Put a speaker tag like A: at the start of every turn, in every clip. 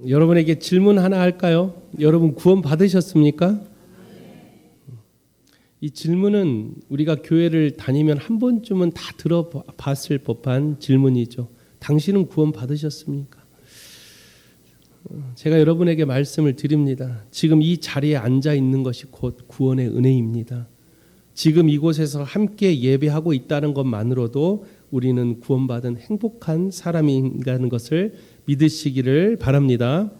A: 여러분에게 질문 하나 할까요? 여러분 구원 받으셨습니까? 이 질문은 우리가 교회를 다니면 한 번쯤은 다 들어봤을 법한 질문이죠. 당신은 구원 받으셨습니까? 제가 여러분에게 말씀을 드립니다. 지금 이 자리에 앉아 있는 것이 곧 구원의 은혜입니다. 지금 이곳에서 함께 예배하고 있다는 것만으로도 우리는 구원받은 행복한 사람인가는 것을 믿으시기를 바랍니다.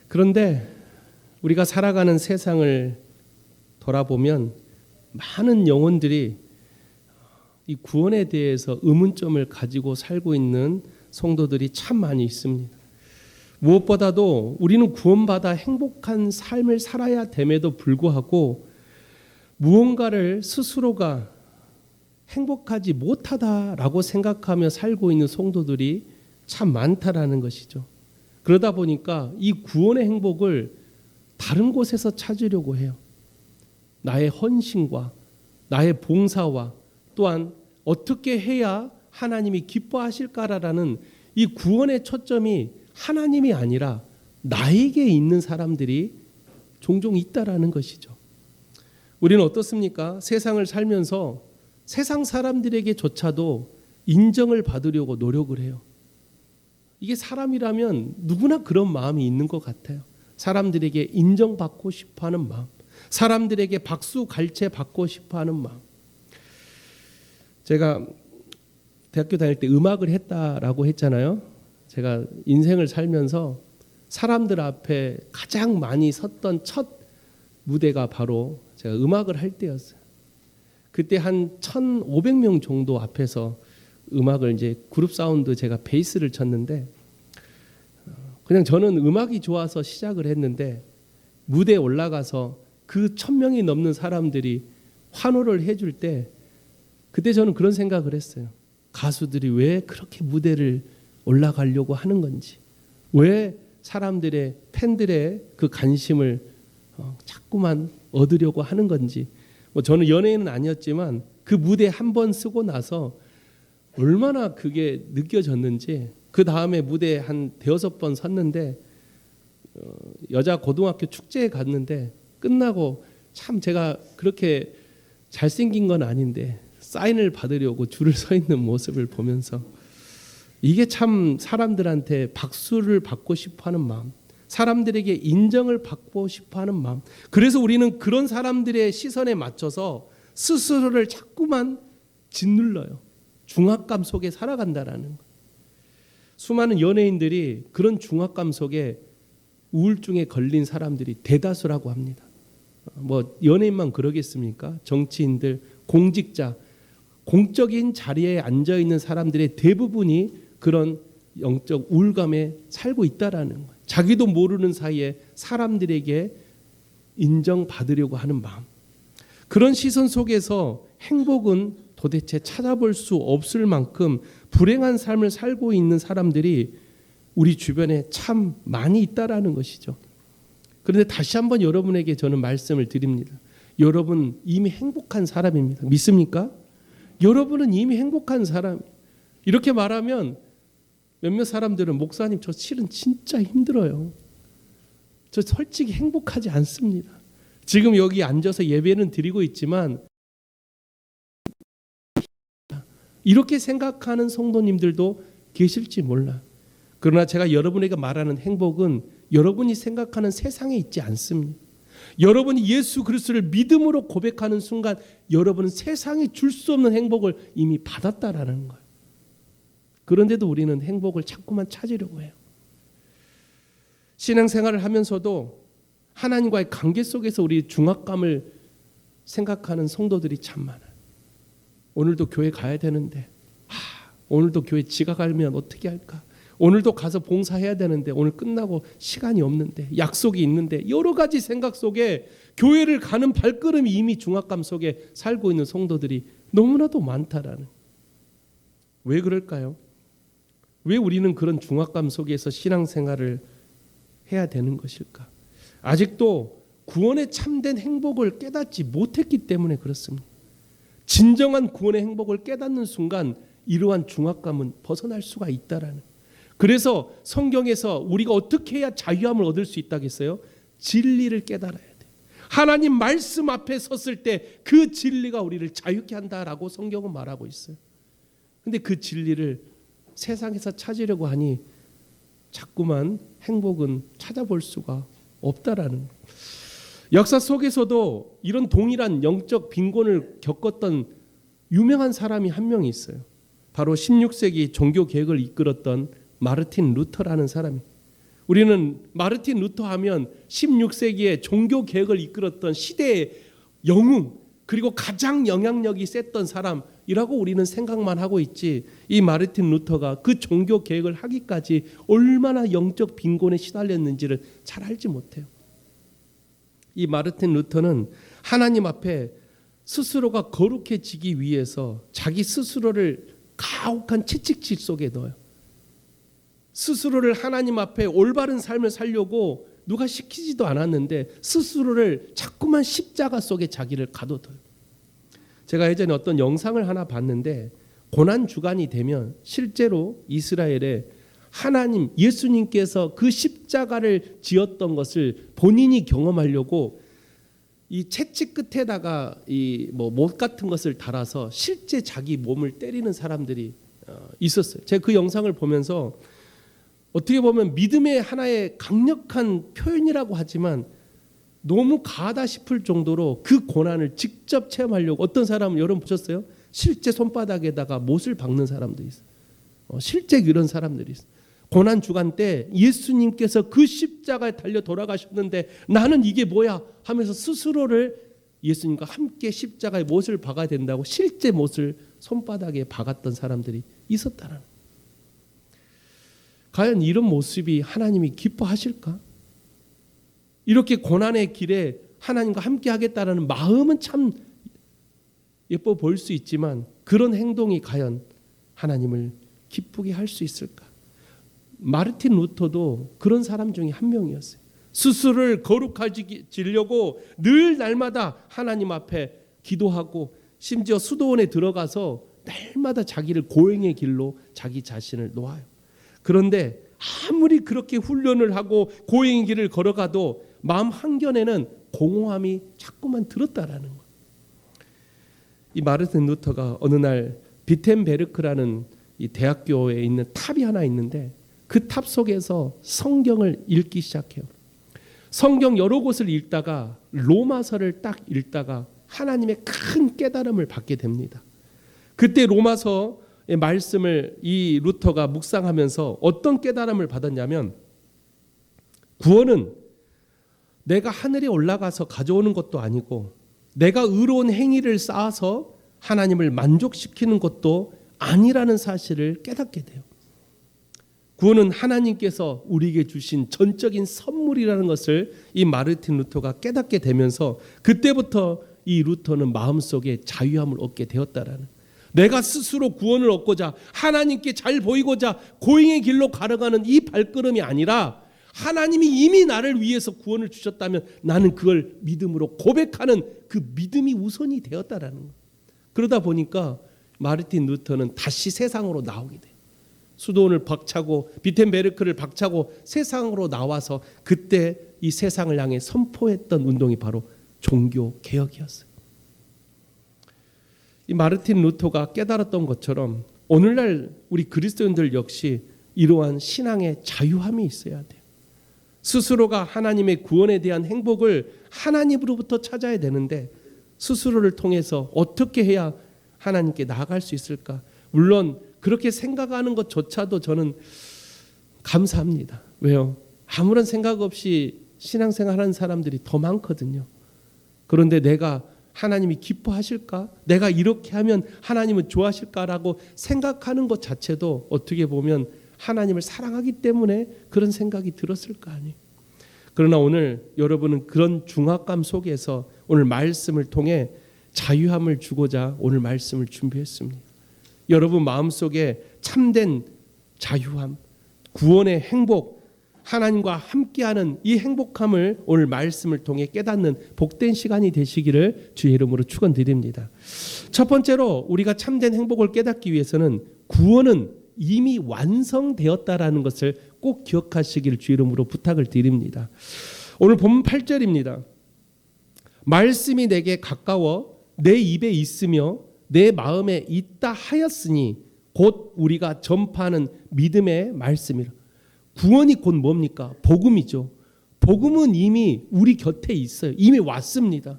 A: 그런데 우리가 살아가는 세상을 돌아보면 많은 영혼들이 이 구원에 대해서 의문점을 가지고 살고 있는 성도들이 참 많이 있습니다. 무엇보다도 우리는 구원받아 행복한 삶을 살아야 됨에도 불구하고 무언가를 스스로가 행복하지 못하다라고 생각하며 살고 있는 성도들이 참 많다라는 것이죠. 그러다 보니까 이 구원의 행복을 다른 곳에서 찾으려고 해요. 나의 헌신과 나의 봉사와 또한 어떻게 해야 하나님이 기뻐하실까라는 이 구원의 초점이 하나님이 아니라 나에게 있는 사람들이 종종 있다라는 것이죠. 우리는 어떻습니까? 세상을 살면서 세상 사람들에게조차도 인정을 받으려고 노력을 해요. 이게 사람이라면 누구나 그런 마음이 있는 것 같아요. 사람들에게 인정받고 싶어하는 마음, 사람들에게 박수 갈채 받고 싶어하는 마음. 제가 대학교 다닐 때 음악을 했다라고 했잖아요. 제가 인생을 살면서 사람들 앞에 가장 많이 섰던 첫 무대가 바로 제가 음악을 할 때였어요. 그때 한 1,500명 정도 앞에서 음악을 이제 그룹 사운드 제가 베이스를 쳤는데 그냥 저는 음악이 좋아서 시작을 했는데 무대에 올라가서 그 1,000명이 넘는 사람들이 환호를 해줄 때 그때 저는 그런 생각을 했어요. 가수들이 왜 그렇게 무대를 올라가려고 하는 건지, 왜 사람들의 팬들의 그 관심을 자꾸만 얻으려고 하는 건지. 저는 연예인은 아니었지만 그 무대 한 번 쓰고 나서 얼마나 그게 느껴졌는지. 그 다음에 무대에 한 5번 섰는데 여자 고등학교 축제에 갔는데 끝나고 참 제가 그렇게 잘생긴 건 아닌데 사인을 받으려고 줄을 서 있는 모습을 보면서 이게 참 사람들한테 박수를 받고 싶어하는 마음, 사람들에게 인정을 받고 싶어하는 마음. 그래서 우리는 그런 사람들의 시선에 맞춰서 스스로를 자꾸만 짓눌러요. 중압감 속에 살아간다라는 것. 수많은 연예인들이 그런 중압감 속에 우울증에 걸린 사람들이 대다수라고 합니다. 뭐 연예인만 그러겠습니까? 정치인들, 공직자, 공적인 자리에 앉아 있는 사람들의 대부분이 그런 영적 우울감에 살고 있다라는 거예요. 자기도 모르는 사이에 사람들에게 인정받으려고 하는 마음. 그런 시선 속에서 행복은 도대체 찾아볼 수 없을 만큼 불행한 삶을 살고 있는 사람들이 우리 주변에 참 많이 있다라는 것이죠. 그런데 다시 한번 여러분에게 저는 말씀을 드립니다. 여러분 이미 행복한 사람입니다. 믿습니까? 여러분은 이미 행복한 사람. 이렇게 말하면 몇몇 사람들은 목사님 저 실은 진짜 힘들어요. 저 솔직히 행복하지 않습니다. 지금 여기 앉아서 예배는 드리고 있지만 이렇게 생각하는 성도님들도 계실지 몰라. 그러나 제가 여러분에게 말하는 행복은 여러분이 생각하는 세상에 있지 않습니다. 여러분이 예수 그리스도를 믿음으로 고백하는 순간 여러분은 세상이 줄 수 없는 행복을 이미 받았다라는 거예요. 그런데도 우리는 행복을 자꾸만 찾으려고 해요. 신앙생활을 하면서도 하나님과의 관계 속에서 우리 중압감을 생각하는 성도들이 참 많아요. 오늘도 교회 가야 되는데 오늘도 교회 지각하면 어떻게 할까? 오늘도 가서 봉사해야 되는데 오늘 끝나고 시간이 없는데 약속이 있는데 여러 가지 생각 속에 교회를 가는 발걸음이 이미 중압감 속에 살고 있는 성도들이 너무나도 많다라는. 왜 그럴까요? 왜 우리는 그런 중압감 속에서 신앙생활을 해야 되는 것일까? 아직도 구원의 참된 행복을 깨닫지 못했기 때문에 그렇습니다. 진정한 구원의 행복을 깨닫는 순간 이러한 중압감은 벗어날 수가 있다라는. 그래서 성경에서 우리가 어떻게 해야 자유함을 얻을 수 있다겠어요? 진리를 깨달아야 돼. 하나님 말씀 앞에 섰을 때 그 진리가 우리를 자유케 한다라고 성경은 말하고 있어요. 근데 그 진리를 세상에서 찾으려고 하니 자꾸만 행복은 찾아볼 수가 없다라는 거예요. 역사 속에서도 이런 동일한 영적 빈곤을 겪었던 유명한 사람이 한 명 있어요. 바로 16세기 종교 개혁을 이끌었던 마르틴 루터라는 사람이. 우리는 마르틴 루터 하면 16세기에 종교 개혁을 이끌었던 시대의 영웅, 그리고 가장 영향력이 셌던 사람이라고 우리는 생각만 하고 있지, 이 마르틴 루터가 그 종교 개혁을 하기까지 얼마나 영적 빈곤에 시달렸는지를 잘 알지 못해요. 이 마르틴 루터는 하나님 앞에 스스로가 거룩해지기 위해서 자기 스스로를 가혹한 채찍질 속에 넣어요. 스스로를 하나님 앞에 올바른 삶을 살려고 누가 시키지도 않았는데 스스로를 자꾸만 십자가 속에 자기를 가둬둬요. 제가 예전에 어떤 영상을 하나 봤는데, 고난 주간이 되면 실제로 이스라엘에 하나님, 예수님께서 그 십자가를 지었던 것을 본인이 경험하려고 이 채찍 끝에다가 이 못 같은 것을 달아서 실제 자기 몸을 때리는 사람들이 있었어요. 제가 그 영상을 보면서 어떻게 보면 믿음의 하나의 강력한 표현이라고 하지만 너무 가하다 싶을 정도로 그 고난을 직접 체험하려고 어떤 사람은, 여러분 보셨어요? 실제 손바닥에다가 못을 박는 사람도 있어요. 실제 이런 사람들이 있어요. 고난 주간 때 예수님께서 그 십자가에 달려 돌아가셨는데 나는 이게 뭐야 하면서 스스로를 예수님과 함께 십자가에 못을 박아야 된다고 실제 못을 손바닥에 박았던 사람들이 있었다는 거예요. 과연 이런 모습이 하나님이 기뻐하실까? 이렇게 고난의 길에 하나님과 함께 하겠다는 마음은 참 예뻐 보일 수 있지만 그런 행동이 과연 하나님을 기쁘게 할 수 있을까? 마르틴 루터도 그런 사람 중에 한 명이었어요. 스스로를 거룩해지려고 늘 날마다 하나님 앞에 기도하고 심지어 수도원에 들어가서 날마다 자기를 고행의 길로 자기 자신을 놓아요. 그런데 아무리 그렇게 훈련을 하고 고행의 길을 걸어가도 마음 한켠에는 공허함이 자꾸만 들었다라는 거예요. 이 마르틴 루터가 어느 날 비텐베르크라는 이 대학교에 있는 탑이 하나 있는데 그 탑 속에서 성경을 읽기 시작해요. 성경 여러 곳을 읽다가 로마서를 딱 읽다가 하나님의 큰 깨달음을 받게 됩니다. 그때 로마서의 말씀을 이 루터가 묵상하면서 어떤 깨달음을 받았냐면, 구원은 내가 하늘에 올라가서 가져오는 것도 아니고 내가 의로운 행위를 쌓아서 하나님을 만족시키는 것도 아니라는 사실을 깨닫게 돼요. 구원은 하나님께서 우리에게 주신 전적인 선물이라는 것을 이 마르틴 루터가 깨닫게 되면서 그때부터 이 루터는 마음속에 자유함을 얻게 되었다라는, 내가 스스로 구원을 얻고자 하나님께 잘 보이고자 고행의 길로 걸어가는 이 발걸음이 아니라 하나님이 이미 나를 위해서 구원을 주셨다면 나는 그걸 믿음으로 고백하는 그 믿음이 우선이 되었다라는 거예요. 그러다 보니까 마르틴 루터는 다시 세상으로 나오게 돼요. 수도원을 박차고 비텐베르크를 박차고 세상으로 나와서 그때 이 세상을 향해 선포했던 운동이 바로 종교 개혁이었어요. 이 마르틴 루터가 깨달았던 것처럼 오늘날 우리 그리스도인들 역시 이러한 신앙의 자유함이 있어야 돼요. 스스로가 하나님의 구원에 대한 행복을 하나님으로부터 찾아야 되는데 스스로를 통해서 어떻게 해야 하나님께 나아갈 수 있을까? 물론 그렇게 생각하는 것조차도 저는 감사합니다. 왜요? 아무런 생각 없이 신앙생활하는 사람들이 더 많거든요. 그런데 내가 하나님이 기뻐하실까? 내가 이렇게 하면 하나님은 좋아하실까라고 생각하는 것 자체도 어떻게 보면 하나님을 사랑하기 때문에 그런 생각이 들었을 거 아니에요. 그러나 오늘 여러분은 그런 중압감 속에서 오늘 말씀을 통해 자유함을 주고자 오늘 말씀을 준비했습니다. 여러분 마음속에 참된 자유함, 구원의 행복, 하나님과 함께하는 이 행복함을 오늘 말씀을 통해 깨닫는 복된 시간이 되시기를 주의 이름으로 축원드립니다. 첫 번째로 우리가 참된 행복을 깨닫기 위해서는 구원은 이미 완성되었다라는 것을 꼭 기억하시기를 주 이름으로 부탁을 드립니다. 오늘 본문 8절입니다. 말씀이 내게 가까워 내 입에 있으며 내 마음에 있다 하였으니 곧 우리가 전파하는 믿음의 말씀이라. 구원이 곧 뭡니까? 복음이죠. 복음은 이미 우리 곁에 있어요. 이미 왔습니다.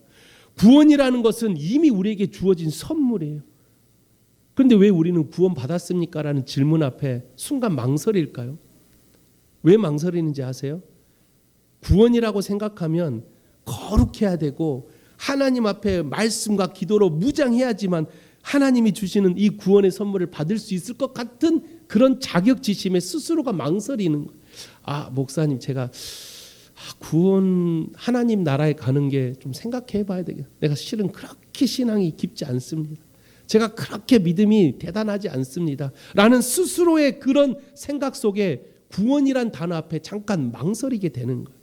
A: 구원이라는 것은 이미 우리에게 주어진 선물이에요. 그런데 왜 우리는 구원 받았습니까? 라는 질문 앞에 순간 망설일까요? 왜 망설이는지 아세요? 구원이라고 생각하면 거룩해야 되고 하나님 앞에 말씀과 기도로 무장해야지만 하나님이 주시는 이 구원의 선물을 받을 수 있을 것 같은 그런 자격지심에 스스로가 망설이는 거예요. 아, 목사님, 제가 구원 하나님 나라에 가는 게 좀 생각해 봐야 되겠다. 내가 실은 그렇게 신앙이 깊지 않습니다. 제가 그렇게 믿음이 대단하지 않습니다. 라는 스스로의 그런 생각 속에 구원이란 단어 앞에 잠깐 망설이게 되는 거예요.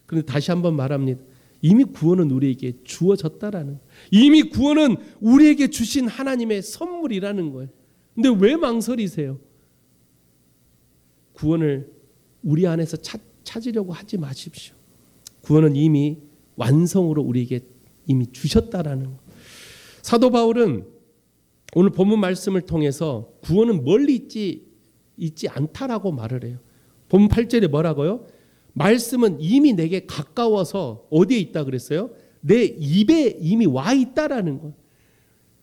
A: 그런데 다시 한번 말합니다. 이미 구원은 우리에게 주어졌다라는 거예요. 이미 구원은 우리에게 주신 하나님의 선물이라는 거예요. 근데 왜 망설이세요? 구원을 우리 안에서 찾으려고 하지 마십시오. 구원은 이미 완성으로 우리에게 이미 주셨다라는 거예요. 사도 바울은 오늘 본문 말씀을 통해서 구원은 멀리 있지 않다라고 말을 해요. 본문 8절에 뭐라고요? 말씀은 이미 내게 가까워서 어디에 있다 그랬어요? 내 입에 이미 와 있다라는 거예요.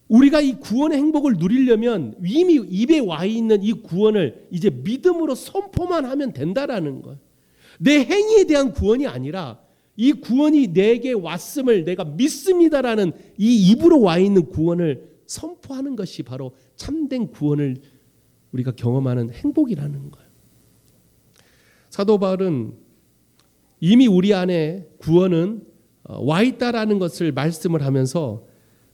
A: 우리가 이 구원의 행복을 누리려면 이미 입에 와 있는 이 구원을 이제 믿음으로 선포만 하면 된다라는 거예요. 내 행위에 대한 구원이 아니라 이 구원이 내게 왔음을 내가 믿습니다라는 이 입으로 와 있는 구원을 선포하는 것이 바로 참된 구원을 우리가 경험하는 행복이라는 거예요. 사도 바울은 이미 우리 안에 구원은 와 있다라는 것을 말씀을 하면서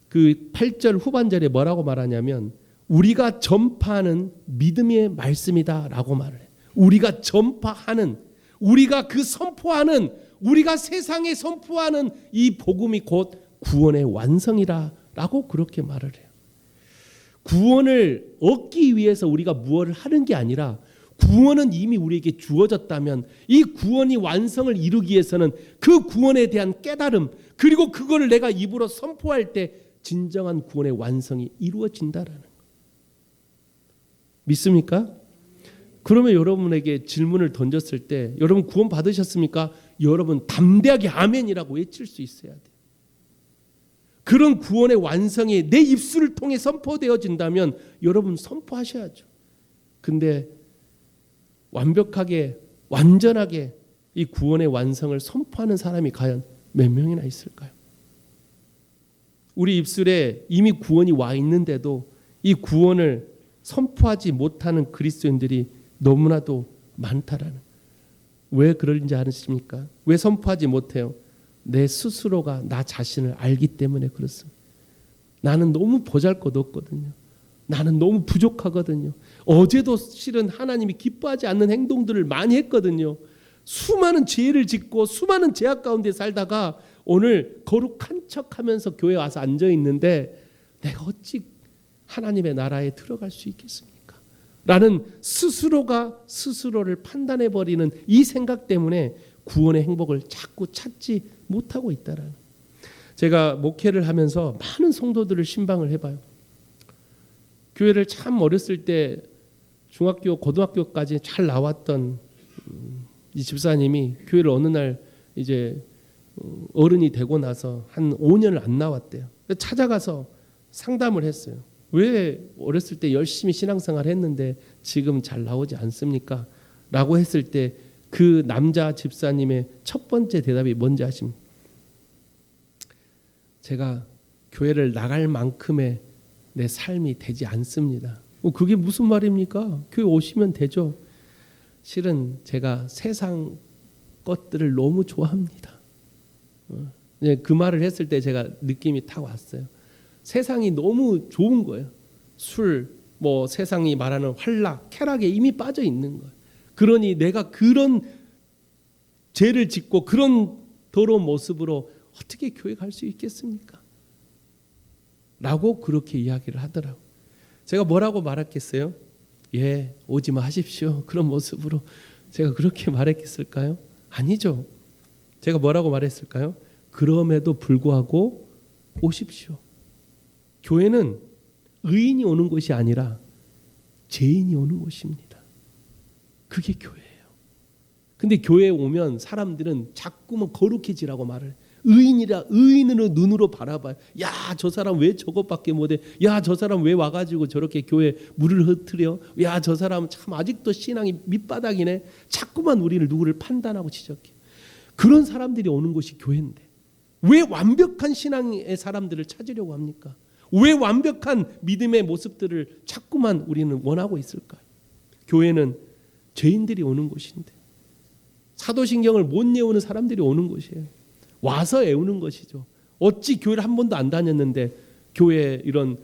A: 그 8절 후반절에 뭐라고 말하냐면 우리가 전파하는 믿음의 말씀이다라고 말을 해요. 우리가 전파하는, 우리가 그 선포하는, 우리가 세상에 선포하는 이 복음이 곧 구원의 완성이라고 그렇게 말을 해요. 구원을 얻기 위해서 우리가 무엇을 하는 게 아니라 구원은 이미 우리에게 주어졌다면 이 구원이 완성을 이루기 위해서는 그 구원에 대한 깨달음 그리고 그거를 내가 입으로 선포할 때 진정한 구원의 완성이 이루어진다라는 거예요. 믿습니까? 그러면 여러분에게 질문을 던졌을 때 여러분 구원 받으셨습니까? 여러분 담대하게 아멘이라고 외칠 수 있어야 돼요. 그런 구원의 완성이 내 입술을 통해 선포되어진다면 여러분 선포하셔야죠. 근데 완벽하게 완전하게 이 구원의 완성을 선포하는 사람이 과연 몇 명이나 있을까요? 우리 입술에 이미 구원이 와 있는데도 이 구원을 선포하지 못하는 그리스도인들이 너무나도 많다라는. 왜 그런지 아십니까? 왜 선포하지 못해요? 내 스스로가 나 자신을 알기 때문에 그렇습니다. 나는 너무 보잘것없거든요. 나는 너무 부족하거든요. 어제도 실은 하나님이 기뻐하지 않는 행동들을 많이 했거든요. 수많은 죄를 짓고 수많은 죄악 가운데 살다가 오늘 거룩한 척하면서 교회 와서 앉아 있는데 내가 어찌 하나님의 나라에 들어갈 수 있겠습니까? 라는 스스로가 스스로를 판단해 버리는 이 생각 때문에 구원의 행복을 자꾸 찾지 못하고 있다라는. 제가 목회를 하면서 많은 성도들을 신방을 해봐요. 교회를 참 어렸을 때 중학교, 고등학교까지 잘 나왔던 이 집사님이 교회를 어느 날 이제 어른이 되고 나서 한 5년을 안 나왔대요. 찾아가서 상담을 했어요. 왜 어렸을 때 열심히 신앙생활 했는데 지금 잘 나오지 않습니까? 라고 했을 때 그 남자 집사님의 첫 번째 대답이 뭔지 아십니까? 제가 교회를 나갈 만큼의 내 삶이 되지 않습니다. 그게 무슨 말입니까? 교회 오시면 되죠. 실은 제가 세상 것들을 너무 좋아합니다. 그 말을 했을 때 제가 느낌이 탁 왔어요. 세상이 너무 좋은 거예요. 술, 뭐 세상이 말하는 활락, 쾌락에 이미 빠져 있는 거예요. 그러니 내가 그런 죄를 짓고 그런 더러운 모습으로 어떻게 교회 갈 수 있겠습니까? 라고 그렇게 이야기를 하더라고요. 제가 뭐라고 말했겠어요? 예, 오지 마십시오. 그런 모습으로 제가 그렇게 말했겠을까요? 아니죠. 제가 뭐라고 말했을까요? 그럼에도 불구하고 오십시오. 교회는 의인이 오는 곳이 아니라 죄인이 오는 곳입니다. 그게 교회예요. 근데 교회에 오면 사람들은 자꾸만 거룩해지라고 말을 해요. 의인으로 눈으로 바라봐요. 야, 저 사람 왜 저것밖에 못해? 야, 저 사람 왜 와가지고 저렇게 교회 물을 흐트려? 야, 저 사람 참 아직도 신앙이 밑바닥이네. 자꾸만 우리를 누구를 판단하고 지적해. 그런 사람들이 오는 곳이 교회인데 왜 완벽한 신앙의 사람들을 찾으려고 합니까? 왜 완벽한 믿음의 모습들을 자꾸만 우리는 원하고 있을까요? 교회는 죄인들이 오는 곳인데 사도신경을 못 외우는 사람들이 오는 곳이에요. 와서 외우는 것이죠. 어찌 교회를 한 번도 안 다녔는데 교회 이런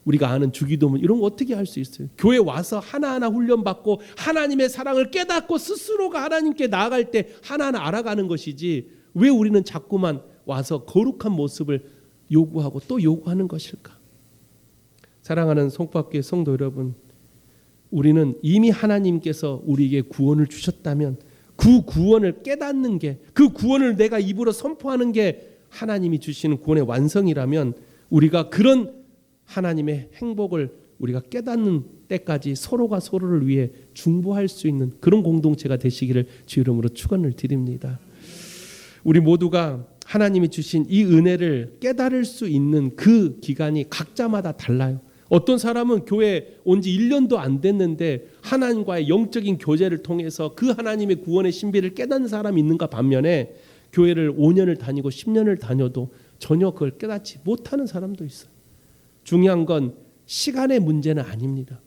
A: 우리가 아는 주기도문 이런 거 어떻게 할 수 있어요? 교회 와서 하나하나 훈련받고 하나님의 사랑을 깨닫고 스스로가 하나님께 나아갈 때 하나하나 알아가는 것이지 왜 우리는 자꾸만 와서 거룩한 모습을 요구하고 또 요구하는 것일까? 사랑하는 송파교회 성도 여러분, 우리는 이미 하나님께서 우리에게 구원을 주셨다면 그 구원을 깨닫는 게, 그 구원을 내가 입으로 선포하는 게 하나님이 주시는 구원의 완성이라면 우리가 그런 하나님의 행복을 우리가 깨닫는 때까지 서로가 서로를 위해 중보할 수 있는 그런 공동체가 되시기를 주 이름으로 축원을 드립니다. 우리 모두가 하나님이 주신 이 은혜를 깨달을 수 있는 그 기간이 각자마다 달라요. 어떤 사람은 교회 온 지 1년도 안 됐는데 하나님과의 영적인 교제를 통해서 그 하나님의 구원의 신비를 깨닫는 사람이 있는가 반면에 교회를 5년을 다니고 10년을 다녀도 전혀 그걸 깨닫지 못하는 사람도 있어요. 중요한 건 시간의 문제는 아닙니다.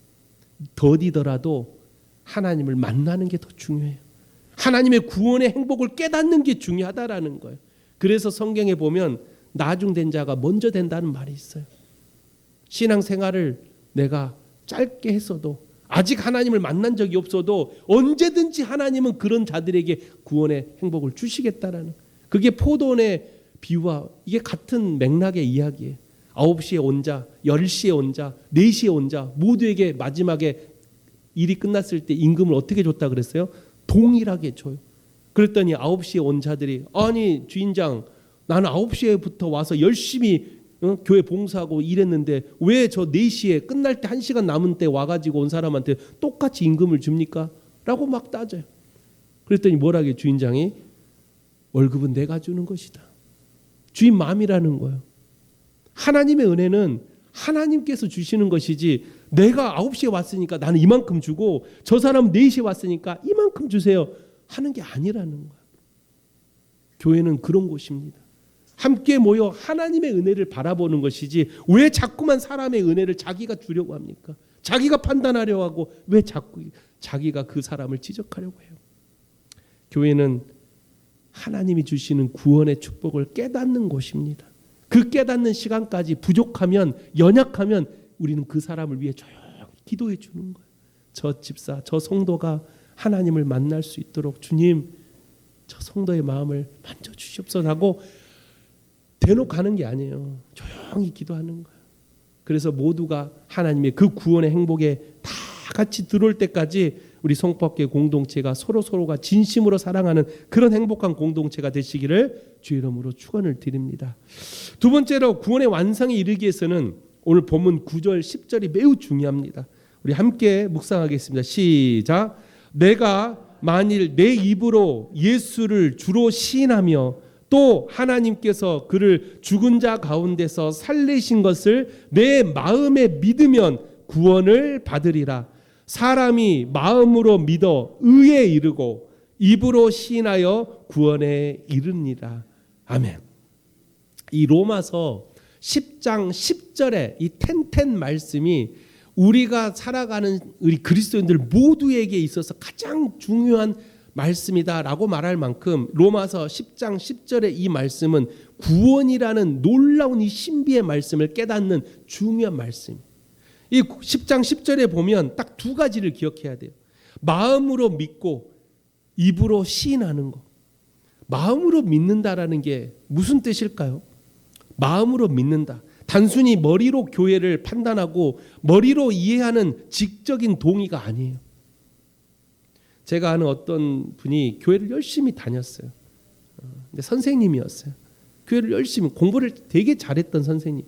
A: 더디더라도 하나님을 만나는 게 더 중요해요. 하나님의 구원의 행복을 깨닫는 게 중요하다라는 거예요. 그래서 성경에 보면 나중된 자가 먼저 된다는 말이 있어요. 신앙생활을 내가 짧게 했어도 아직 하나님을 만난 적이 없어도 언제든지 하나님은 그런 자들에게 구원의 행복을 주시겠다라는, 그게 포도원의 비유와 이게 같은 맥락의 이야기예요. 9시에 온 자, 10시에 온 자, 4시에 온 자 모두에게 마지막에 일이 끝났을 때 임금을 어떻게 줬다 그랬어요? 동일하게 줘요. 그랬더니 9시에 온 자들이 아니 주인장, 나는 9시에부터 와서 열심히 교회 봉사하고 일했는데 왜 저 4시에 끝날 때 1시간 남은 때 와가지고 온 사람한테 똑같이 임금을 줍니까? 라고 막 따져요. 그랬더니 뭐라게 주인장이, 월급은 내가 주는 것이다. 주인 마음이라는 거예요. 하나님의 은혜는 하나님께서 주시는 것이지 내가 9시에 왔으니까 나는 이만큼 주고 저 사람 4시에 왔으니까 이만큼 주세요 하는 게 아니라는 거예요. 교회는 그런 곳입니다. 함께 모여 하나님의 은혜를 바라보는 것이지 왜 자꾸만 사람의 은혜를 자기가 주려고 합니까? 자기가 판단하려고 하고 왜 자꾸 자기가 그 사람을 지적하려고 해요? 교회는 하나님이 주시는 구원의 축복을 깨닫는 곳입니다. 그 깨닫는 시간까지 부족하면, 연약하면 우리는 그 사람을 위해 조용히 기도해 주는 거예요. 저 집사, 저 성도가 하나님을 만날 수 있도록 주님, 저 성도의 마음을 만져주시옵소서 하고 대놓고 하는 게 아니에요. 조용히 기도하는 거예요. 그래서 모두가 하나님의 그 구원의 행복에 다 같이 들어올 때까지 우리 송파교회 공동체가 서로가 진심으로 사랑하는 그런 행복한 공동체가 되시기를 주 이름으로 축원을 드립니다. 두 번째로 구원의 완성에 이르기 위해서는 오늘 본문 9절 10절이 매우 중요합니다. 우리 함께 묵상하겠습니다. 시작. 내가 만일 내 입으로 예수를 주로 시인하며 또 하나님께서 그를 죽은 자 가운데서 살리신 것을 내 마음에 믿으면 구원을 받으리라. 사람이 마음으로 믿어 의에 이르고 입으로 시인하여 구원에 이르니라. 아멘. 이 로마서 10장 10절의 이 텐텐 말씀이 우리가 살아가는 우리 그리스도인들 모두에게 있어서 가장 중요한 말씀이다라고 말할 만큼 로마서 10장 10절의 이 말씀은 구원이라는 놀라운 이 신비의 말씀을 깨닫는 중요한 말씀. 이 10장 10절에 보면 딱 두 가지를 기억해야 돼요. 마음으로 믿고 입으로 시인하는 것. 마음으로 믿는다라는 게 무슨 뜻일까요? 마음으로 믿는다. 단순히 머리로 교회를 판단하고 머리로 이해하는 직적인 동의가 아니에요. 제가 아는 어떤 분이 교회를 열심히 다녔어요. 근데 선생님이었어요. 교회를 열심히 공부를 되게 잘했던 선생님.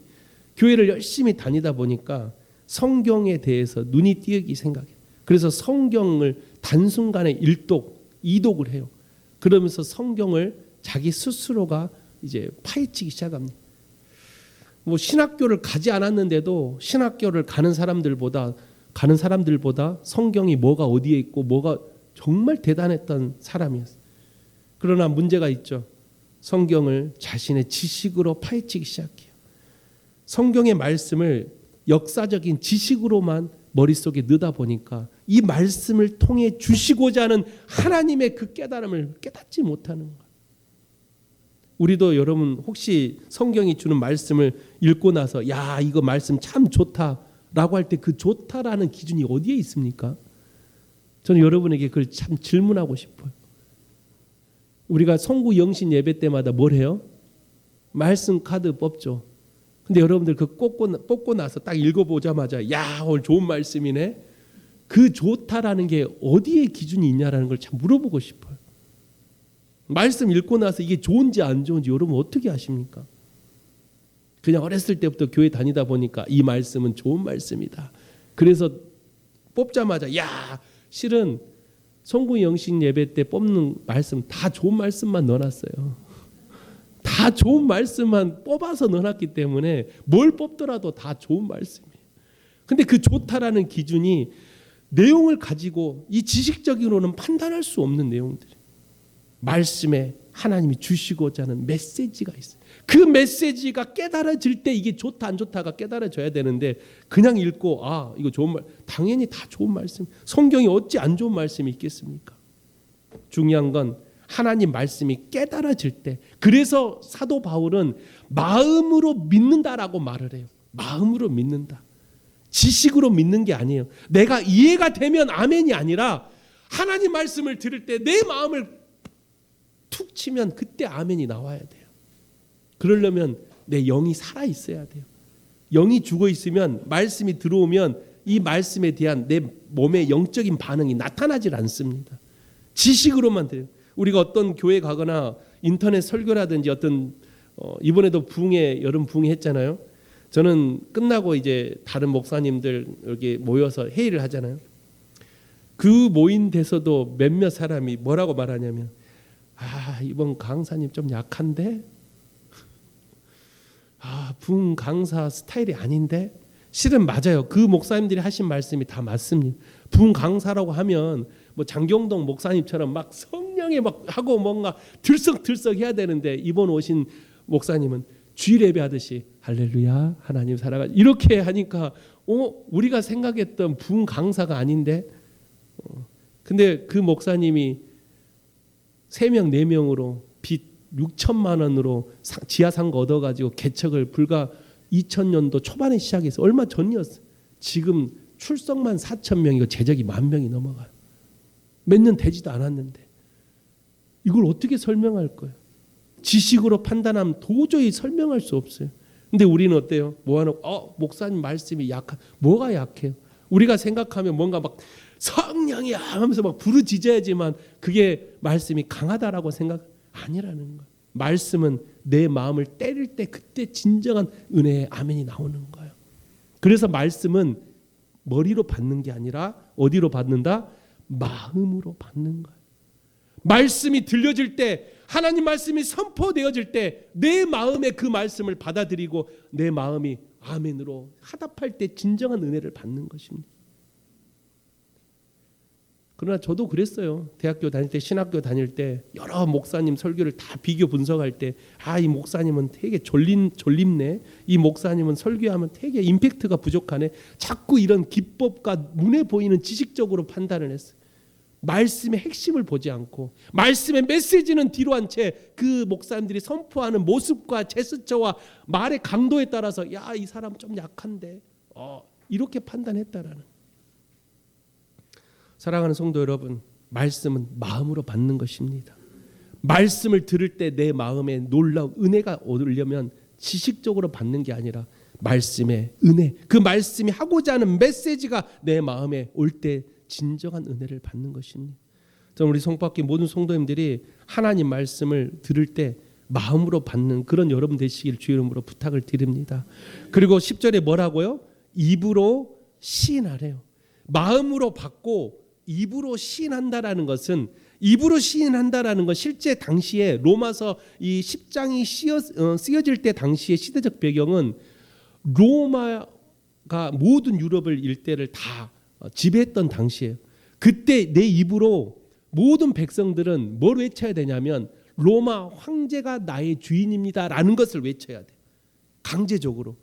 A: 교회를 열심히 다니다 보니까 성경에 대해서 눈이 띄기 생각해요. 그래서 성경을 단순간에 1독, 2독을 해요. 그러면서 성경을 자기 스스로가 이제 파헤치기 시작합니다. 뭐 신학교를 가지 않았는데도 신학교를 가는 사람들보다 성경이 뭐가 어디에 있고 뭐가 정말 대단했던 사람이었어요. 그러나 문제가 있죠. 성경을 자신의 지식으로 파헤치기 시작해요. 성경의 말씀을 역사적인 지식으로만 머릿속에 넣다 보니까 이 말씀을 통해 주시고자 하는 하나님의 그 깨달음을 깨닫지 못하는 거예요. 우리도 여러분 혹시 성경이 주는 말씀을 읽고 나서 야 이거 말씀 참 좋다라고 할 때 그 좋다라는 기준이 어디에 있습니까? 저는 여러분에게 그걸 참 질문하고 싶어요. 우리가 성구 영신 예배 때마다 뭘 해요? 말씀 카드 뽑죠. 근데 여러분들 그 뽑고 나서 딱 읽어보자마자 야 오늘 좋은 말씀이네. 그 좋다라는 게 어디에 기준이 있냐라는 걸 참 물어보고 싶어요. 말씀 읽고 나서 이게 좋은지 안 좋은지 여러분 어떻게 아십니까? 그냥 어렸을 때부터 교회 다니다 보니까 이 말씀은 좋은 말씀이다. 그래서 뽑자마자 야 실은 성구 영신 예배 때 뽑는 말씀 다 좋은 말씀만 넣어놨어요. 다 좋은 말씀만 뽑아서 넣어놨기 때문에 뭘 뽑더라도 다 좋은 말씀이에요. 근데 그 좋다라는 기준이 내용을 가지고 이 지식적으로는 판단할 수 없는 내용들이에요. 말씀에 하나님이 주시고자 하는 메시지가 있어요. 그 메시지가 깨달아질 때 이게 좋다 안 좋다가 깨달아져야 되는데 그냥 읽고 아 이거 좋은 말 당연히 다 좋은 말씀. 성경이 어찌 안 좋은 말씀이 있겠습니까? 중요한 건 하나님 말씀이 깨달아질 때 그래서 사도 바울은 마음으로 믿는다라고 말을 해요. 마음으로 믿는다. 지식으로 믿는 게 아니에요. 내가 이해가 되면 아멘이 아니라 하나님 말씀을 들을 때 내 마음을 툭 치면 그때 아멘이 나와야 돼요. 그러려면 내 영이 살아 있어야 돼요. 영이 죽어 있으면 말씀이 들어오면 이 말씀에 대한 내 몸의 영적인 반응이 나타나질 않습니다. 지식으로만 돼요. 우리가 어떤 교회 가거나 인터넷 설교라든지 어떤 이번에도 부흥회 여름 부흥회 했잖아요. 저는 끝나고 이제 다른 목사님들 여기 모여서 회의를 하잖아요. 그 모인 데서도 몇몇 사람이 뭐라고 말하냐면 아 이번 강사님 좀 약한데 아 부흥 강사 스타일이 아닌데 실은 맞아요. 그 목사님들이 하신 말씀이 다 맞습니다. 부흥 강사라고 하면 뭐 장경동 목사님처럼 막 성령에 막 하고 뭔가 들썩들썩 해야 되는데 이번 오신 목사님은 주일 예배하듯이 할렐루야 하나님 사랑하 이렇게 하니까 우리가 생각했던 부흥 강사가 아닌데 근데 그 목사님이 3명 4명으로 빚 6천만 원으로 지하상 거 얻어가지고 개척을 불과 2000년도 초반에 시작해서 얼마 전이었어요. 지금 출석만 4,000명이고 제적이 10,000명이 넘어가요. 몇 년 되지도 않았는데 이걸 어떻게 설명할 거예요? 지식으로 판단하면 도저히 설명할 수 없어요. 근데 우리는 어때요? 모아놓고 목사님 말씀이 약한 뭐가 약해요? 우리가 생각하면 뭔가 막 성령이야 하면서 막 부르짖어야지만 그게 말씀이 강하다라고 생각 아니라는 거예요. 말씀은 내 마음을 때릴 때 그때 진정한 은혜의 아멘이 나오는 거예요. 그래서 말씀은 머리로 받는 게 아니라 어디로 받는다? 마음으로 받는 거예요. 말씀이 들려질 때 하나님 말씀이 선포되어질 때 내 마음에 그 말씀을 받아들이고 내 마음이 아멘으로 화답할 때 진정한 은혜를 받는 것입니다. 그러나 저도 그랬어요. 대학교 다닐 때 신학교 다닐 때 여러 목사님 설교를 다 비교 분석할 때 이 목사님은 되게 졸립네. 이 목사님은 설교하면 되게 임팩트가 부족하네. 자꾸 이런 기법과 눈에 보이는 지식적으로 판단을 했어요. 말씀의 핵심을 보지 않고 말씀의 메시지는 뒤로 한 채 그 목사님들이 선포하는 모습과 제스처와 말의 강도에 따라서 이 사람 좀 약한데 이렇게 판단했다라는. 사랑하는 성도 여러분, 말씀은 마음으로 받는 것입니다. 말씀을 들을 때 내 마음에 놀라운 은혜가 오려면 지식적으로 받는 게 아니라 말씀의 은혜, 그 말씀이 하고자 하는 메시지가 내 마음에 올 때 진정한 은혜를 받는 것입니다. 저는 우리 성밖에 모든 성도님들이 하나님 말씀을 들을 때 마음으로 받는 그런 여러분 되시길 주의 이름으로 부탁을 드립니다. 그리고 10절에 뭐라고요? 입으로 시인하래요. 마음으로 받고 입으로 시인한다라는 것은, 입으로 시인한다라는 건 실제 당시에 로마서 이 10장이 쓰여질 때 당시의 시대적 배경은 로마가 모든 유럽을 일대를 다 지배했던 당시예요. 그때 내 입으로 모든 백성들은 뭘 외쳐야 되냐면 로마 황제가 나의 주인입니다라는 것을 외쳐야 돼. 강제적으로.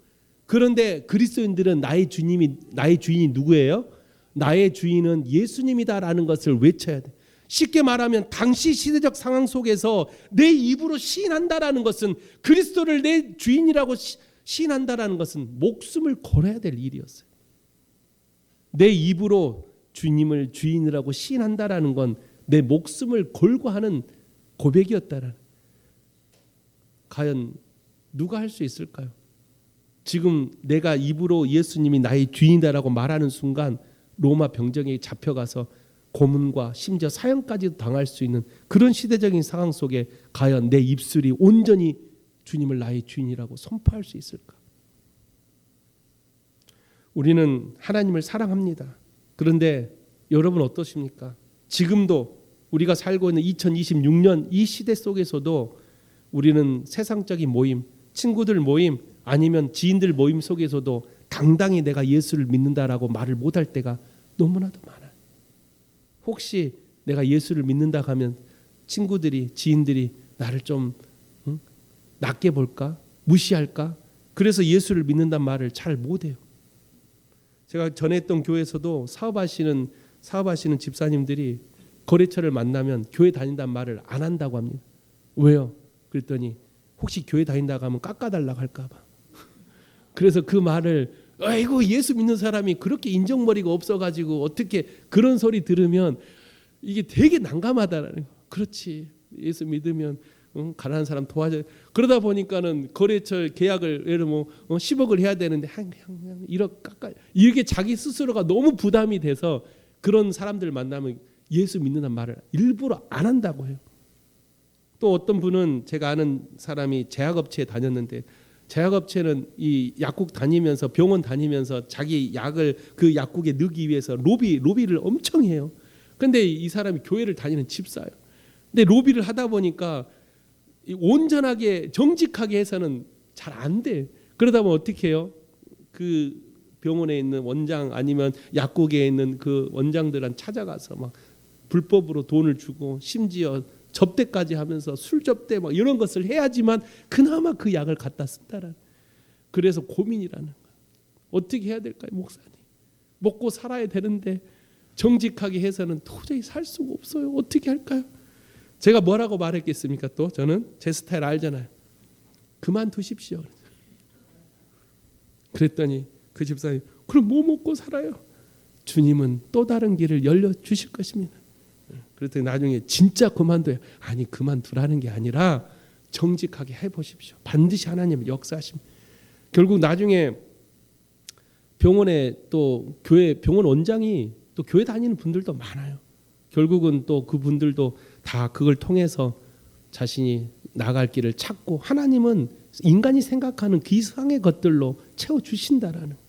A: 그런데 그리스도인들은 나의 주인이 누구예요? 나의 주인은 예수님이다라는 것을 외쳐야 돼. 쉽게 말하면 당시 시대적 상황 속에서 내 입으로 시인한다라는 것은, 그리스도를 내 주인이라고 시인한다라는 것은 목숨을 걸어야 될 일이었어요. 내 입으로 주님을 주인이라고 시인한다라는 건 내 목숨을 걸고 하는 고백이었다라는. 과연 누가 할 수 있을까요? 지금 내가 입으로 예수님이 나의 주인이다라고 말하는 순간 로마 병정에 잡혀가서 고문과 심지어 사형까지도 당할 수 있는 그런 시대적인 상황 속에 과연 내 입술이 온전히 주님을 나의 주인이라고 선포할 수 있을까? 우리는 하나님을 사랑합니다. 그런데 여러분 어떠십니까? 지금도 우리가 살고 있는 2026년 이 시대 속에서도 우리는 세상적인 모임, 친구들 모임, 아니면 지인들 모임 속에서도 당당히 내가 예수를 믿는다라고 말을 못할 때가 너무나도 많아요. 혹시 내가 예수를 믿는다 하면 친구들이, 지인들이 나를 좀 낮게 볼까? 무시할까? 그래서 예수를 믿는다는 말을 잘 못해요. 제가 전했던 교회에서도 사업하시는 집사님들이 거래처를 만나면 교회 다닌다는 말을 안 한다고 합니다. 왜요? 그랬더니 혹시 교회 다닌다고 하면 깎아달라고 할까 봐. 그래서 그 말을, 아이고 예수 믿는 사람이 그렇게 인정머리가 없어가지고 어떻게 그런 소리 들으면 이게 되게 난감하다라는 거. 그렇지, 예수 믿으면 가난한 사람 도와줘야. 그러다 보니까는 거래처 계약을 예를 들면 10억을 해야 되는데 1억 깎아. 이게 자기 스스로가 너무 부담이 돼서 그런 사람들 만나면 예수 믿는다는 말을 일부러 안 한다고 해요. 또 어떤 분은, 제가 아는 사람이 제약업체에 다녔는데, 제약업체는 이 약국 다니면서, 병원 다니면서 자기 약을 그 약국에 넣기 위해서 로비를 엄청 해요. 근데 이 사람이 교회를 다니는 집사예요. 근데 로비를 하다 보니까 온전하게 정직하게 해서는 잘 안 돼. 그러다 보면 어떻게 해요? 그 병원에 있는 원장 아니면 약국에 있는 그 원장들한테 찾아가서 막 불법으로 돈을 주고 심지어 접대까지 하면서 술 접대 막 이런 것을 해야지만 그나마 그 약을 갖다 쓴다라는. 그래서 고민이라는 거야. 어떻게 해야 될까요, 목사님? 먹고 살아야 되는데 정직하게 해서는 도저히 살 수가 없어요. 어떻게 할까요? 제가 뭐라고 말했겠습니까? 또 저는 제 스타일 알잖아요. 그만두십시오. 그랬더니 그 집사님, 그럼 뭐 먹고 살아요? 주님은 또 다른 길을 열려주실 것입니다. 그랬더니 나중에 진짜 그만둬요. 아니, 그만두라는 게 아니라 정직하게 해보십시오. 반드시 하나님은 역사하십니다. 결국 나중에 병원에 또 병원 원장이 또 교회 다니는 분들도 많아요. 결국은 또 그분들도 다 그걸 통해서 자신이 나갈 길을 찾고, 하나님은 인간이 생각하는 그 이상의 것들로 채워주신다라는 거예요.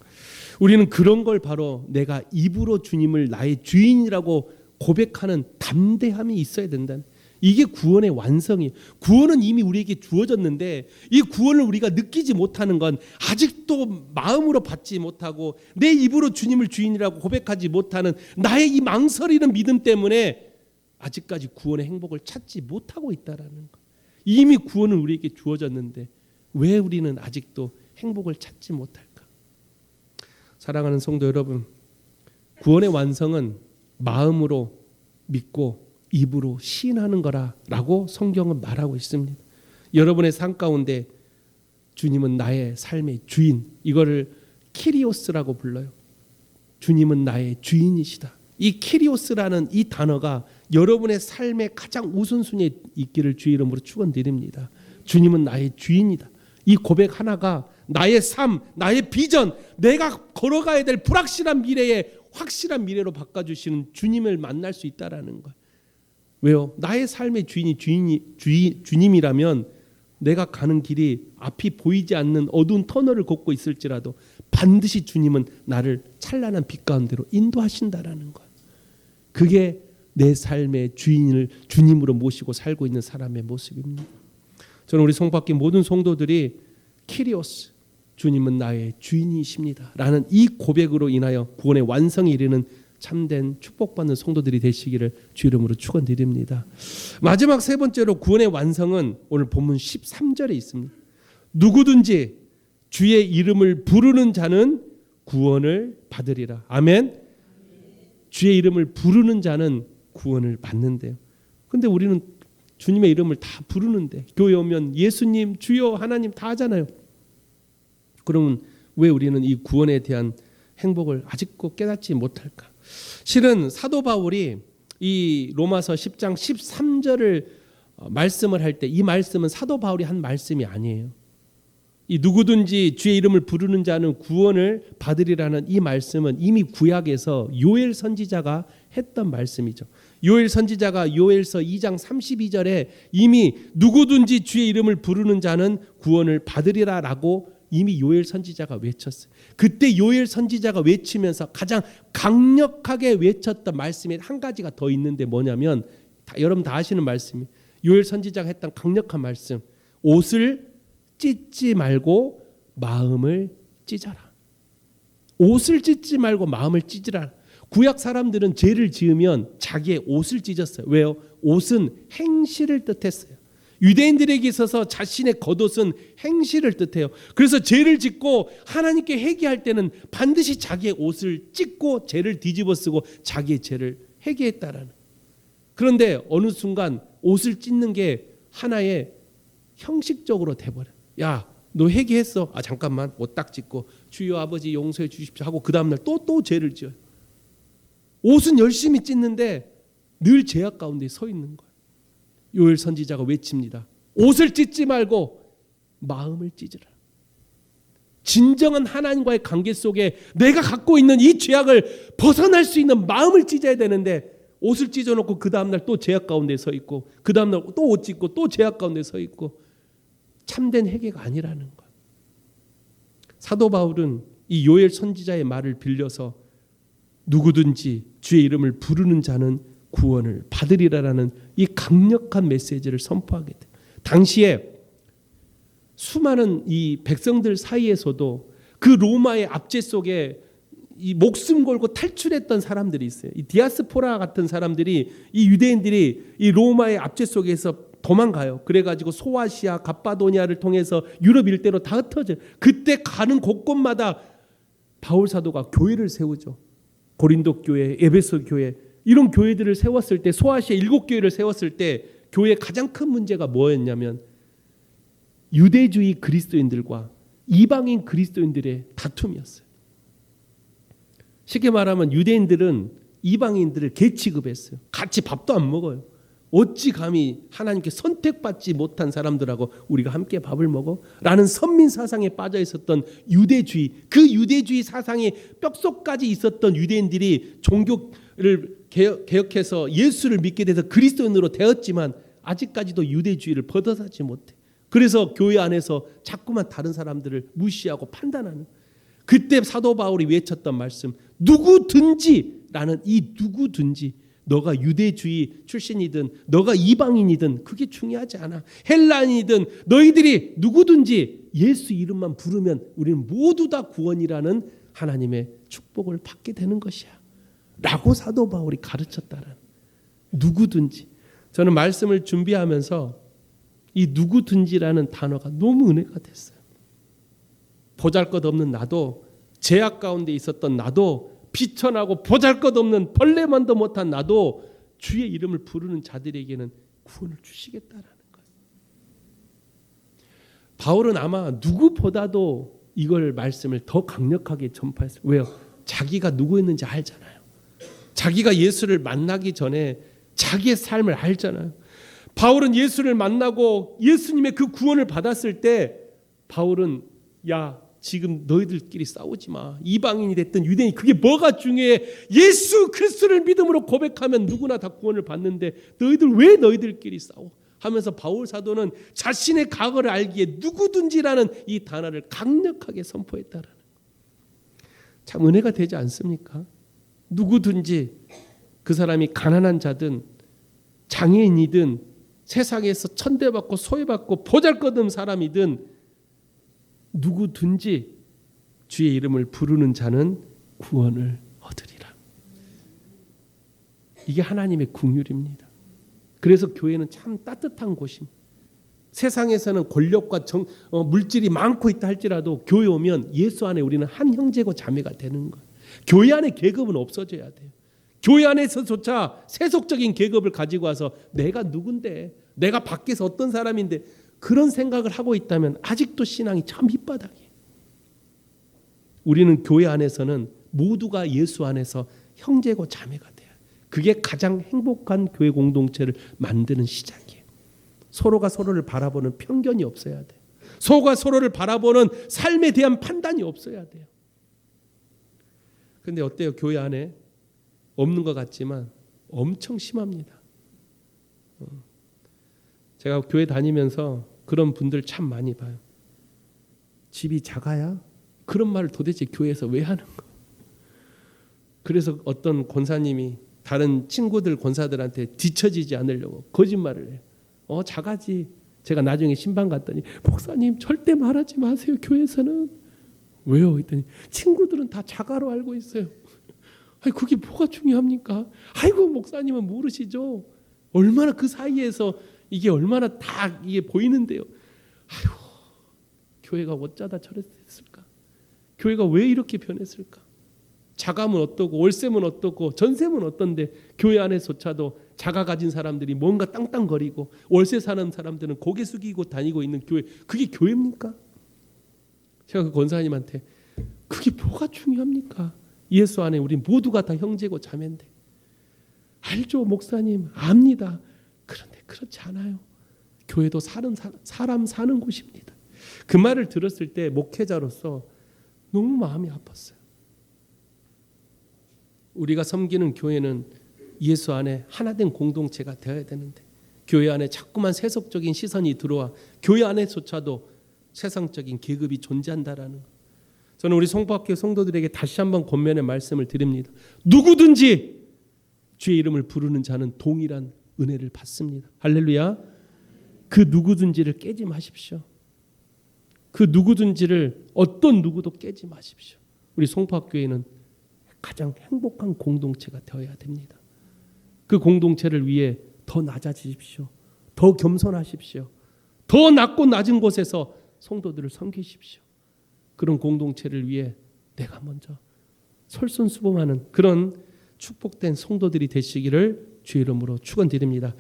A: 우리는 그런 걸 바로 내가 입으로 주님을 나의 주인이라고 고백하는 담대함이 있어야 된다는. 이게 구원의 완성이에요. 구원은 이미 우리에게 주어졌는데 이 구원을 우리가 느끼지 못하는 건 아직도 마음으로 받지 못하고 내 입으로 주님을 주인이라고 고백하지 못하는 나의 이 망설이는 믿음 때문에 아직까지 구원의 행복을 찾지 못하고 있다라는 거. 이미 구원은 우리에게 주어졌는데 왜 우리는 아직도 행복을 찾지 못할까? 사랑하는 성도 여러분, 구원의 완성은 마음으로 믿고 입으로 시인하는 거라고 성경은 말하고 있습니다. 여러분의 삶 가운데 주님은 나의 삶의 주인, 이거를 키리오스라고 불러요. 주님은 나의 주인이시다. 이 키리오스라는 이 단어가 여러분의 삶의 가장 우선순위에 있기를 주의 이름으로 축원드립니다. 주님은 나의 주인이다. 이 고백 하나가 나의 삶, 나의 비전, 내가 걸어가야 될 불확실한 미래에 확실한 미래로 바꿔주시는 주님을 만날 수 있다라는 거예요. 왜요? 나의 삶의 주님이라면 내가 가는 길이 앞이 보이지 않는 어두운 터널을 걷고 있을지라도 반드시 주님은 나를 찬란한 빛 가운데로 인도하신다라는 거예요. 그게 내 삶의 주인을 주님으로 모시고 살고 있는 사람의 모습입니다. 저는 우리 송밖에 모든 성도들이 키리오스, 주님은 나의 주인이십니다 라는 이 고백으로 인하여 구원의 완성에 이르는 참된 축복받는 성도들이 되시기를 주 이름으로 축원드립니다. 마지막 세 번째로 구원의 완성은 오늘 본문 13절에 있습니다. 누구든지 주의 이름을 부르는 자는 구원을 받으리라. 아멘. 주의 이름을 부르는 자는 구원을 받는데요. 근데 우리는 주님의 이름을 다 부르는데, 교회 오면 예수님, 주여, 하나님 다 하잖아요. 그러면 왜 우리는 이 구원에 대한 행복을 아직도 깨닫지 못할까? 실은 사도 바울이 이 로마서 10장 13절을 말씀을 할 때 이 말씀은 사도 바울이 한 말씀이 아니에요. 이 누구든지 주의 이름을 부르는 자는 구원을 받으리라는 이 말씀은 이미 구약에서 요엘 선지자가 했던 말씀이죠. 요엘 선지자가 요엘서 2장 32절에 이미 누구든지 주의 이름을 부르는 자는 구원을 받으리라라고 이미 요엘 선지자가 외쳤어요. 그때 요엘 선지자가 외치면서 가장 강력하게 외쳤던 말씀이 한 가지가 더 있는데 뭐냐면, 여러분 다 아시는 말씀이 요엘 선지자가 했던 강력한 말씀, 옷을 찢지 말고 마음을 찢어라. 옷을 찢지 말고 마음을 찢으라. 구약 사람들은 죄를 지으면 자기의 옷을 찢었어요. 왜요? 옷은 행실을 뜻했어요. 유대인들에게 있어서 자신의 겉옷은 행실을 뜻해요. 그래서 죄를 짓고 하나님께 회개할 때는 반드시 자기의 옷을 찢고 죄를 뒤집어 쓰고 자기의 죄를 회개했다라는. 그런데 어느 순간 옷을 찢는 게 하나의 형식적으로 돼버려. 야, 너 회개했어? 아 잠깐만, 옷 딱 찢고 주여 아버지 용서해 주십시오 하고 그 다음날 또 죄를 지어요. 옷은 열심히 찢는데 늘 죄악 가운데 서 있는 거예요. 요엘 선지자가 외칩니다. 옷을 찢지 말고 마음을 찢으라. 진정한 하나님과의 관계 속에 내가 갖고 있는 이 죄악을 벗어날 수 있는 마음을 찢어야 되는데 옷을 찢어놓고 그 다음날 또 죄악 가운데 서 있고 그 다음날 또 옷 찢고 또 죄악 가운데 서 있고 참된 회개가 아니라는 거예요. 사도 바울은 이 요엘 선지자의 말을 빌려서 누구든지 주의 이름을 부르는 자는 구원을 받으리라라는 이 강력한 메시지를 선포하게 돼요. 당시에 수많은 이 백성들 사이에서도 그 로마의 압제 속에 이 목숨 걸고 탈출했던 사람들이 있어요. 이 디아스포라 같은 사람들이, 이 유대인들이 이 로마의 압제 속에서 도망가요. 그래가지고 소아시아, 갑바도니아를 통해서 유럽 일대로 다 흩어져요. 그때 가는 곳곳마다 바울 사도가 교회를 세우죠. 고린도 교회, 에베소 교회, 이런 교회들을 세웠을 때, 소아시아 7교회를 세웠을 때 교회의 가장 큰 문제가 뭐였냐면 유대주의 그리스도인들과 이방인 그리스도인들의 다툼이었어요. 쉽게 말하면 유대인들은 이방인들을 개 취급했어요. 같이 밥도 안 먹어요. 어찌 감히 하나님께 선택받지 못한 사람들하고 우리가 함께 밥을 먹어? 라는 선민 사상에 빠져 있었던 유대주의, 그 유대주의 사상이 뼛속까지 있었던 유대인들이 종교를 개혁해서 예수를 믿게 돼서 그리스도인으로 되었지만 아직까지도 유대주의를 벗어나지 못해. 그래서 교회 안에서 자꾸만 다른 사람들을 무시하고 판단하는. 그때 사도 바울이 외쳤던 말씀, 누구든지, 라는 이 누구든지, 너가 유대주의 출신이든 너가 이방인이든 그게 중요하지 않아. 헬라인이든 너희들이 누구든지 예수 이름만 부르면 우리는 모두 다 구원이라는 하나님의 축복을 받게 되는 것이야 라고 사도 바울이 가르쳤다는. 누구든지. 저는 말씀을 준비하면서 이 누구든지라는 단어가 너무 은혜가 됐어요. 보잘것없는 나도, 죄악 가운데 있었던 나도, 비천하고 보잘것없는 벌레만도 못한 나도 주의 이름을 부르는 자들에게는 구원을 주시겠다라는 거예요. 바울은 아마 누구보다도 이걸 말씀을 더 강력하게 전파했어요. 왜요? 자기가 누구였는지 알잖아요. 자기가 예수를 만나기 전에 자기의 삶을 알잖아요. 바울은 예수를 만나고 예수님의 그 구원을 받았을 때 바울은 야, 지금 너희들끼리 싸우지 마. 이방인이 됐든 유대인이 그게 뭐가 중요해? 예수 그리스도를 믿음으로 고백하면 누구나 다 구원을 받는데 너희들 왜 너희들끼리 싸워? 하면서 바울 사도는 자신의 과거를 알기에 누구든지라는 이 단어를 강력하게 선포했다라는. 참 은혜가 되지 않습니까? 누구든지 그 사람이 가난한 자든 장애인이든 세상에서 천대받고 소외받고 보잘것없는 사람이든 누구든지 주의 이름을 부르는 자는 구원을 얻으리라. 이게 하나님의 긍휼입니다. 그래서 교회는 참 따뜻한 곳입니다. 세상에서는 권력과 물질이 많고 있다 할지라도 교회 오면 예수 안에 우리는 한 형제고 자매가 되는 거예요. 교회 안에 계급은 없어져야 돼요. 교회 안에서조차 세속적인 계급을 가지고 와서 내가 누군데, 내가 밖에서 어떤 사람인데 그런 생각을 하고 있다면 아직도 신앙이 참 밑바닥이에요. 우리는 교회 안에서는 모두가 예수 안에서 형제고 자매가 돼요. 그게 가장 행복한 교회 공동체를 만드는 시작이에요. 서로가 서로를 바라보는 편견이 없어야 돼요. 서로가 서로를 바라보는 삶에 대한 판단이 없어야 돼요. 그런데 어때요? 교회 안에 없는 것 같지만 엄청 심합니다. 제가 교회 다니면서 그런 분들 참 많이 봐요. 집이 작아야? 그런 말을 도대체 교회에서 왜 하는 거? 그래서 어떤 권사님이 다른 친구들 권사들한테 뒤처지지 않으려고 거짓말을 해요. 작아지. 제가 나중에 신방 갔더니 목사님 절대 말하지 마세요. 교회에서는. 왜요? 했더니 친구들은 다 자가로 알고 있어요. 아니 그게 뭐가 중요합니까? 아이고 목사님은 모르시죠. 얼마나 그 사이에서 이게 얼마나 다 이게 보이는데요. 아이고 교회가 어쩌다 저랬을까? 교회가 왜 이렇게 변했을까? 자가면 어떠고 월세면 어떻고 전세면 어떤데 교회 안에서조차도 자가 가진 사람들이 뭔가 땅땅거리고 월세 사는 사람들은 고개 숙이고 다니고 있는 교회, 그게 교회입니까? 제가 그 권사님한테 그게 뭐가 중요합니까? 예수 안에 우리 모두가 다 형제고 자매인데. 알죠 목사님, 압니다. 그런데 그렇지 않아요. 교회도 사람 사는 곳입니다. 그 말을 들었을 때 목회자로서 너무 마음이 아팠어요. 우리가 섬기는 교회는 예수 안에 하나된 공동체가 되어야 되는데 교회 안에 자꾸만 세속적인 시선이 들어와 교회 안에조차도 세상적인 계급이 존재한다라는 것. 저는 우리 송파학교 성도들에게 다시 한번 권면의 말씀을 드립니다. 누구든지 주의 이름을 부르는 자는 동일한 은혜를 받습니다. 할렐루야. 그 누구든지를 깨지 마십시오. 그 누구든지를 어떤 누구도 깨지 마십시오. 우리 송파학교에는 가장 행복한 공동체가 되어야 됩니다. 그 공동체를 위해 더 낮아지십시오. 더 겸손하십시오. 더 낮고 낮은 곳에서 성도들을 섬기십시오. 그런 공동체를 위해 내가 먼저 솔선수범하는 그런 축복된 성도들이 되시기를 주의 이름으로 축원드립니다.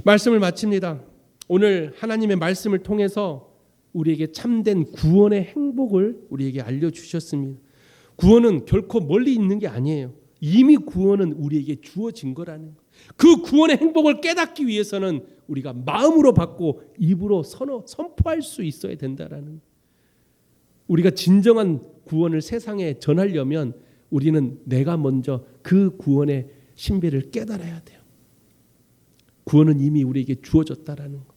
A: 말씀을 마칩니다. 오늘 하나님의 말씀을 통해서 우리에게 참된 구원의 행복을 우리에게 알려주셨습니다. 구원은 결코 멀리 있는 게 아니에요. 이미 구원은 우리에게 주어진 거라는 거. 그 구원의 행복을 깨닫기 위해서는 우리가 마음으로 받고 입으로 선포할 수 있어야 된다라는 거. 우리가 진정한 구원을 세상에 전하려면 우리는 내가 먼저 그 구원의 신비를 깨달아야 돼요. 구원은 이미 우리에게 주어졌다라는 거.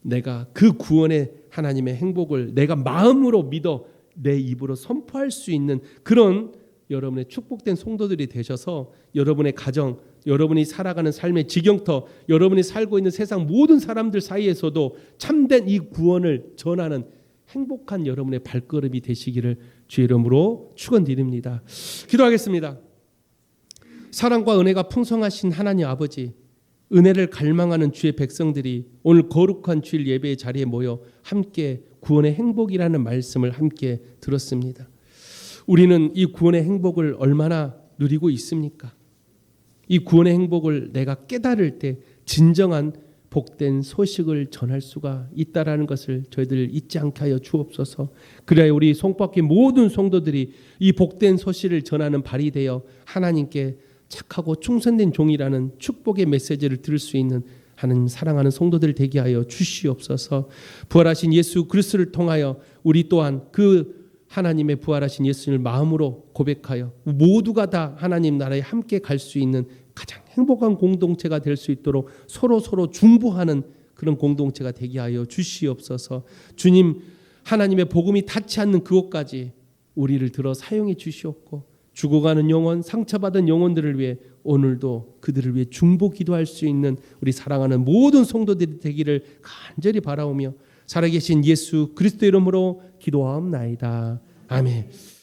A: 내가 그 구원의 하나님의 행복을 내가 마음으로 믿어 내 입으로 선포할 수 있는 그런 여러분의 축복된 성도들이 되셔서 여러분의 가정, 여러분이 살아가는 삶의 지경터, 여러분이 살고 있는 세상 모든 사람들 사이에서도 참된 이 구원을 전하는 행복한 여러분의 발걸음이 되시기를 주의 이름으로 축원드립니다. 기도하겠습니다. 사랑과 은혜가 풍성하신 하나님 아버지, 은혜를 갈망하는 주의 백성들이 오늘 거룩한 주일 예배의 자리에 모여 함께 구원의 행복이라는 말씀을 함께 들었습니다. 우리는 이 구원의 행복을 얼마나 누리고 있습니까? 이 구원의 행복을 내가 깨달을 때 진정한 복된 소식을 전할 수가 있다라는 것을 저희들 잊지 않게 하여 주옵소서. 그래야 우리 송파교회 모든 성도들이 이 복된 소식을 전하는 발이 되어 하나님께 착하고 충성된 종이라는 축복의 메시지를 들을 수 있는 하는 사랑하는 성도들 되게 하여 주시옵소서. 부활하신 예수 그리스도를 통하여 우리 또한 그 하나님의 부활하신 예수님을 마음으로 고백하여 모두가 다 하나님 나라에 함께 갈 수 있는 가장 행복한 공동체가 될 수 있도록 서로 중보하는 그런 공동체가 되게 하여 주시옵소서. 주님, 하나님의 복음이 닿지 않는 그곳까지 우리를 들어 사용해 주시옵고, 죽어가는 영혼, 상처받은 영혼들을 위해 오늘도 그들을 위해 중보 기도할 수 있는 우리 사랑하는 모든 성도들이 되기를 간절히 바라오며 살아계신 예수 그리스도 이름으로 기도하옵나이다. 아멘.